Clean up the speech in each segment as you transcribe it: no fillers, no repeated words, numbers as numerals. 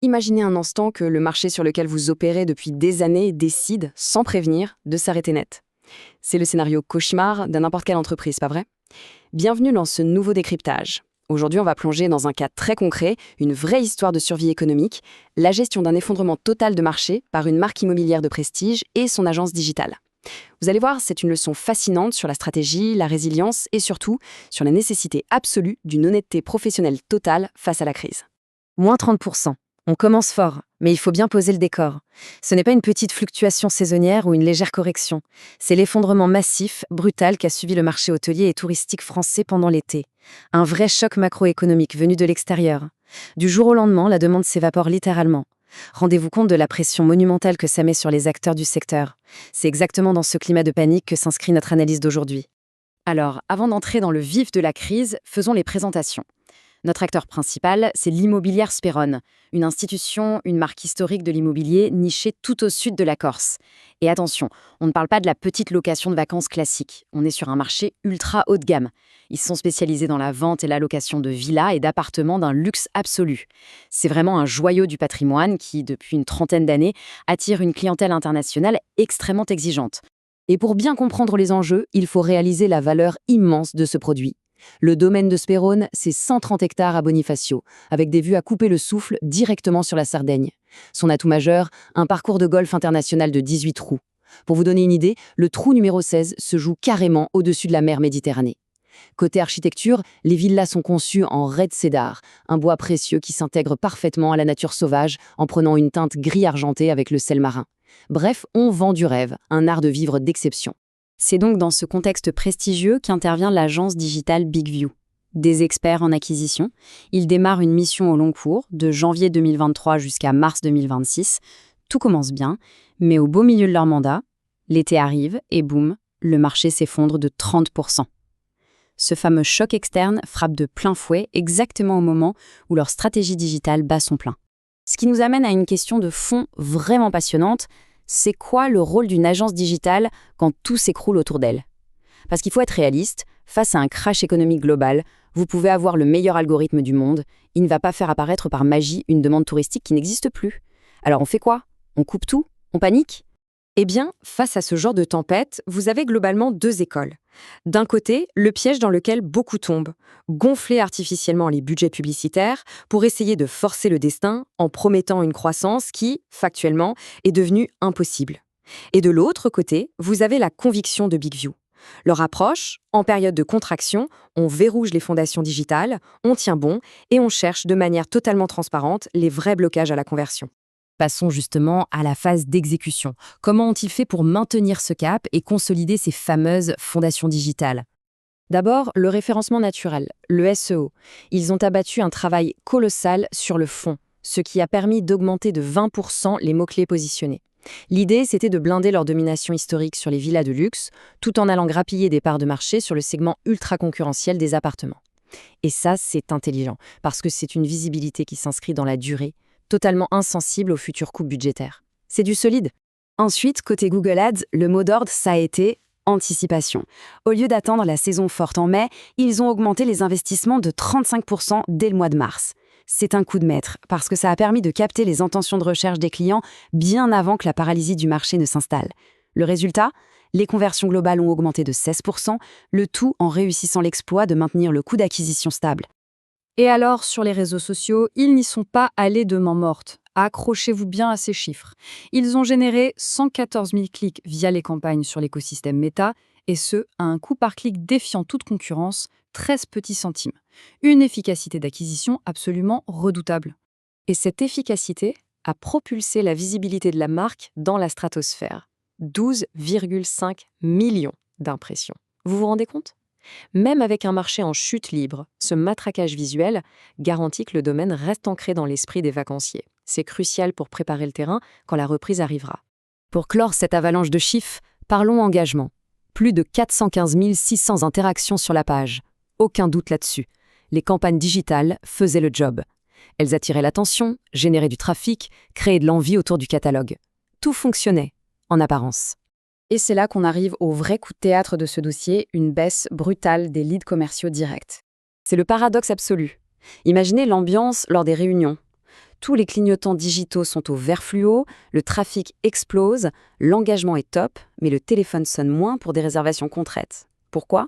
Imaginez un instant que le marché sur lequel vous opérez depuis des années décide, sans prévenir, de s'arrêter net. C'est le scénario cauchemar de n'importe quelle entreprise, pas vrai? Bienvenue dans ce nouveau décryptage. Aujourd'hui, on va plonger dans un cas très concret, une vraie histoire de survie économique, la gestion d'un effondrement total de marché par une marque immobilière de prestige et son agence digitale. Vous allez voir, c'est une leçon fascinante sur la stratégie, la résilience et surtout sur la nécessité absolue d'une honnêteté professionnelle totale face à la crise. Moins 30%. On commence fort, mais il faut bien poser le décor. Ce n'est pas une petite fluctuation saisonnière ou une légère correction. C'est l'effondrement massif, brutal qu'a suivi le marché hôtelier et touristique français pendant l'été. Un vrai choc macroéconomique venu de l'extérieur. Du jour au lendemain, la demande s'évapore littéralement. Rendez-vous compte de la pression monumentale que ça met sur les acteurs du secteur. C'est exactement dans ce climat de panique que s'inscrit notre analyse d'aujourd'hui. Alors, avant d'entrer dans le vif de la crise, faisons les présentations. Notre acteur principal, c'est l'Immobilière Spérone, une institution, une marque historique de l'immobilier nichée tout au sud de la Corse. Et attention, on ne parle pas de la petite location de vacances classique, on est sur un marché ultra haut de gamme. Ils sont spécialisés dans la vente et la location de villas et d'appartements d'un luxe absolu. C'est vraiment un joyau du patrimoine qui, depuis une trentaine d'années, attire une clientèle internationale extrêmement exigeante. Et pour bien comprendre les enjeux, il faut réaliser la valeur immense de ce produit. Le domaine de Spérone, c'est 130 hectares à Bonifacio, avec des vues à couper le souffle directement sur la Sardaigne. Son atout majeur, un parcours de golf international de 18 trous. Pour vous donner une idée, le trou numéro 16 se joue carrément au-dessus de la mer Méditerranée. Côté architecture, les villas sont conçues en red cedar, un bois précieux qui s'intègre parfaitement à la nature sauvage en prenant une teinte gris argenté avec le sel marin. Bref, on vend du rêve, un art de vivre d'exception. C'est donc dans ce contexte prestigieux qu'intervient l'agence digitale BigView. Des experts en acquisition, ils démarrent une mission au long cours, de janvier 2023 jusqu'à mars 2026. Tout commence bien, mais au beau milieu de leur mandat, l'été arrive et boum, le marché s'effondre de 30%. Ce fameux choc externe frappe de plein fouet exactement au moment où leur stratégie digitale bat son plein. Ce qui nous amène à une question de fond vraiment passionnante. C'est quoi le rôle d'une agence digitale quand tout s'écroule autour d'elle? Parce qu'il faut être réaliste, face à un crash économique global, vous pouvez avoir le meilleur algorithme du monde, il ne va pas faire apparaître par magie une demande touristique qui n'existe plus. Alors on fait quoi? On coupe tout? On panique? Eh bien, face à ce genre de tempête, vous avez globalement deux écoles. D'un côté, le piège dans lequel beaucoup tombent, gonfler artificiellement les budgets publicitaires pour essayer de forcer le destin en promettant une croissance qui, factuellement, est devenue impossible. Et de l'autre côté, vous avez la conviction de BigView. Leur approche, en période de contraction, on verrouille les fondations digitales, on tient bon et on cherche de manière totalement transparente les vrais blocages à la conversion. Passons justement à la phase d'exécution. Comment ont-ils fait pour maintenir ce cap et consolider ces fameuses fondations digitales? D'abord, le référencement naturel, le SEO. Ils ont abattu un travail colossal sur le fond, ce qui a permis d'augmenter de 20% les mots-clés positionnés. L'idée, c'était de blinder leur domination historique sur les villas de luxe, tout en allant grappiller des parts de marché sur le segment ultra concurrentiel des appartements. Et ça, c'est intelligent, parce que c'est une visibilité qui s'inscrit dans la durée, totalement insensible aux futures coupes budgétaires. C'est du solide. Ensuite, côté Google Ads, le mot d'ordre, ça a été anticipation. Au lieu d'attendre la saison forte en mai, ils ont augmenté les investissements de 35% dès le mois de mars. C'est un coup de maître, parce que ça a permis de capter les intentions de recherche des clients bien avant que la paralysie du marché ne s'installe. Le résultat? Les conversions globales ont augmenté de 16%, le tout en réussissant l'exploit de maintenir le coût d'acquisition stable. Et alors, sur les réseaux sociaux, ils n'y sont pas allés de main morte. Accrochez-vous bien à ces chiffres. Ils ont généré 114 000 clics via les campagnes sur l'écosystème Meta, et ce, à un coût par clic défiant toute concurrence, 13 petits centimes. Une efficacité d'acquisition absolument redoutable. Et cette efficacité a propulsé la visibilité de la marque dans la stratosphère. 12,5 millions d'impressions. Vous vous rendez compte? Même avec un marché en chute libre, ce matraquage visuel garantit que le domaine reste ancré dans l'esprit des vacanciers. C'est crucial pour préparer le terrain quand la reprise arrivera. Pour clore cette avalanche de chiffres, parlons engagement. Plus de 415 600 interactions sur la page. Aucun doute là-dessus. Les campagnes digitales faisaient le job. Elles attiraient l'attention, généraient du trafic, créaient de l'envie autour du catalogue. Tout fonctionnait, en apparence. Et c'est là qu'on arrive au vrai coup de théâtre de ce dossier, une baisse brutale des leads commerciaux directs. C'est le paradoxe absolu. Imaginez l'ambiance lors des réunions. Tous les clignotants digitaux sont au vert fluo, le trafic explose, l'engagement est top, mais le téléphone sonne moins pour des réservations concrètes. Pourquoi ?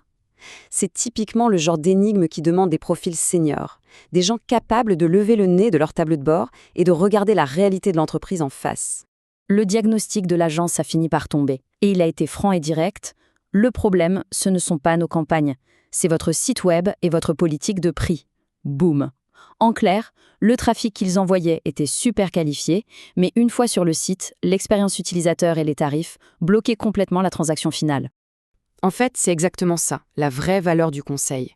C'est typiquement le genre d'énigme qui demande des profils seniors, des gens capables de lever le nez de leur tableau de bord et de regarder la réalité de l'entreprise en face. Le diagnostic de l'agence a fini par tomber, et il a été franc et direct. Le problème, ce ne sont pas nos campagnes, c'est votre site web et votre politique de prix. Boum. En clair, le trafic qu'ils envoyaient était super qualifié, mais une fois sur le site, l'expérience utilisateur et les tarifs bloquaient complètement la transaction finale. En fait, c'est exactement ça, la vraie valeur du conseil.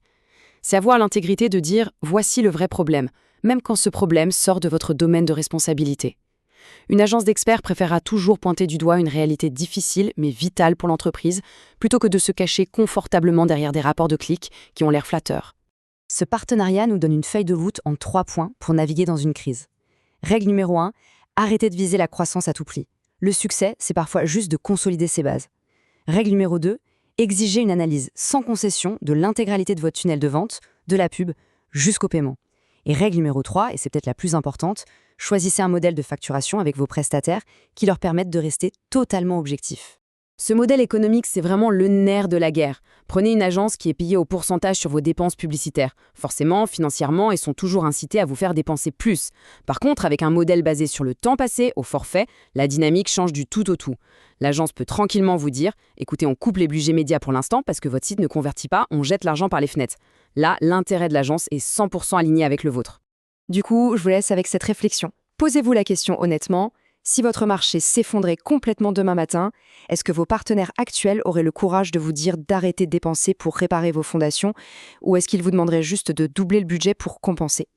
C'est avoir l'intégrité de dire « voici le vrai problème », même quand ce problème sort de votre domaine de responsabilité. Une agence d'experts préférera toujours pointer du doigt une réalité difficile mais vitale pour l'entreprise, plutôt que de se cacher confortablement derrière des rapports de clics qui ont l'air flatteurs. Ce partenariat nous donne une feuille de route en 3 points pour naviguer dans une crise. Règle numéro 1, arrêtez de viser la croissance à tout prix. Le succès, c'est parfois juste de consolider ses bases. Règle numéro 2, exigez une analyse sans concession de l'intégralité de votre tunnel de vente, de la pub, jusqu'au paiement. Et règle numéro 3, et c'est peut-être la plus importante, choisissez un modèle de facturation avec vos prestataires qui leur permettent de rester totalement objectifs. Ce modèle économique, c'est vraiment le nerf de la guerre. Prenez une agence qui est payée au pourcentage sur vos dépenses publicitaires. Forcément, financièrement, ils sont toujours incités à vous faire dépenser plus. Par contre, avec un modèle basé sur le temps passé, au forfait, la dynamique change du tout au tout. L'agence peut tranquillement vous dire « Écoutez, on coupe les budgets médias pour l'instant parce que votre site ne convertit pas, on jette l'argent par les fenêtres. » Là, l'intérêt de l'agence est 100% aligné avec le vôtre. Du coup, je vous laisse avec cette réflexion. Posez-vous la question honnêtement. Si votre marché s'effondrait complètement demain matin, est-ce que vos partenaires actuels auraient le courage de vous dire d'arrêter de dépenser pour réparer vos fondations, ou est-ce qu'ils vous demanderaient juste de doubler le budget pour compenser ?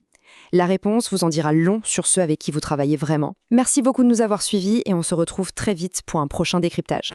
La réponse vous en dira long sur ceux avec qui vous travaillez vraiment. Merci beaucoup de nous avoir suivis et on se retrouve très vite pour un prochain décryptage.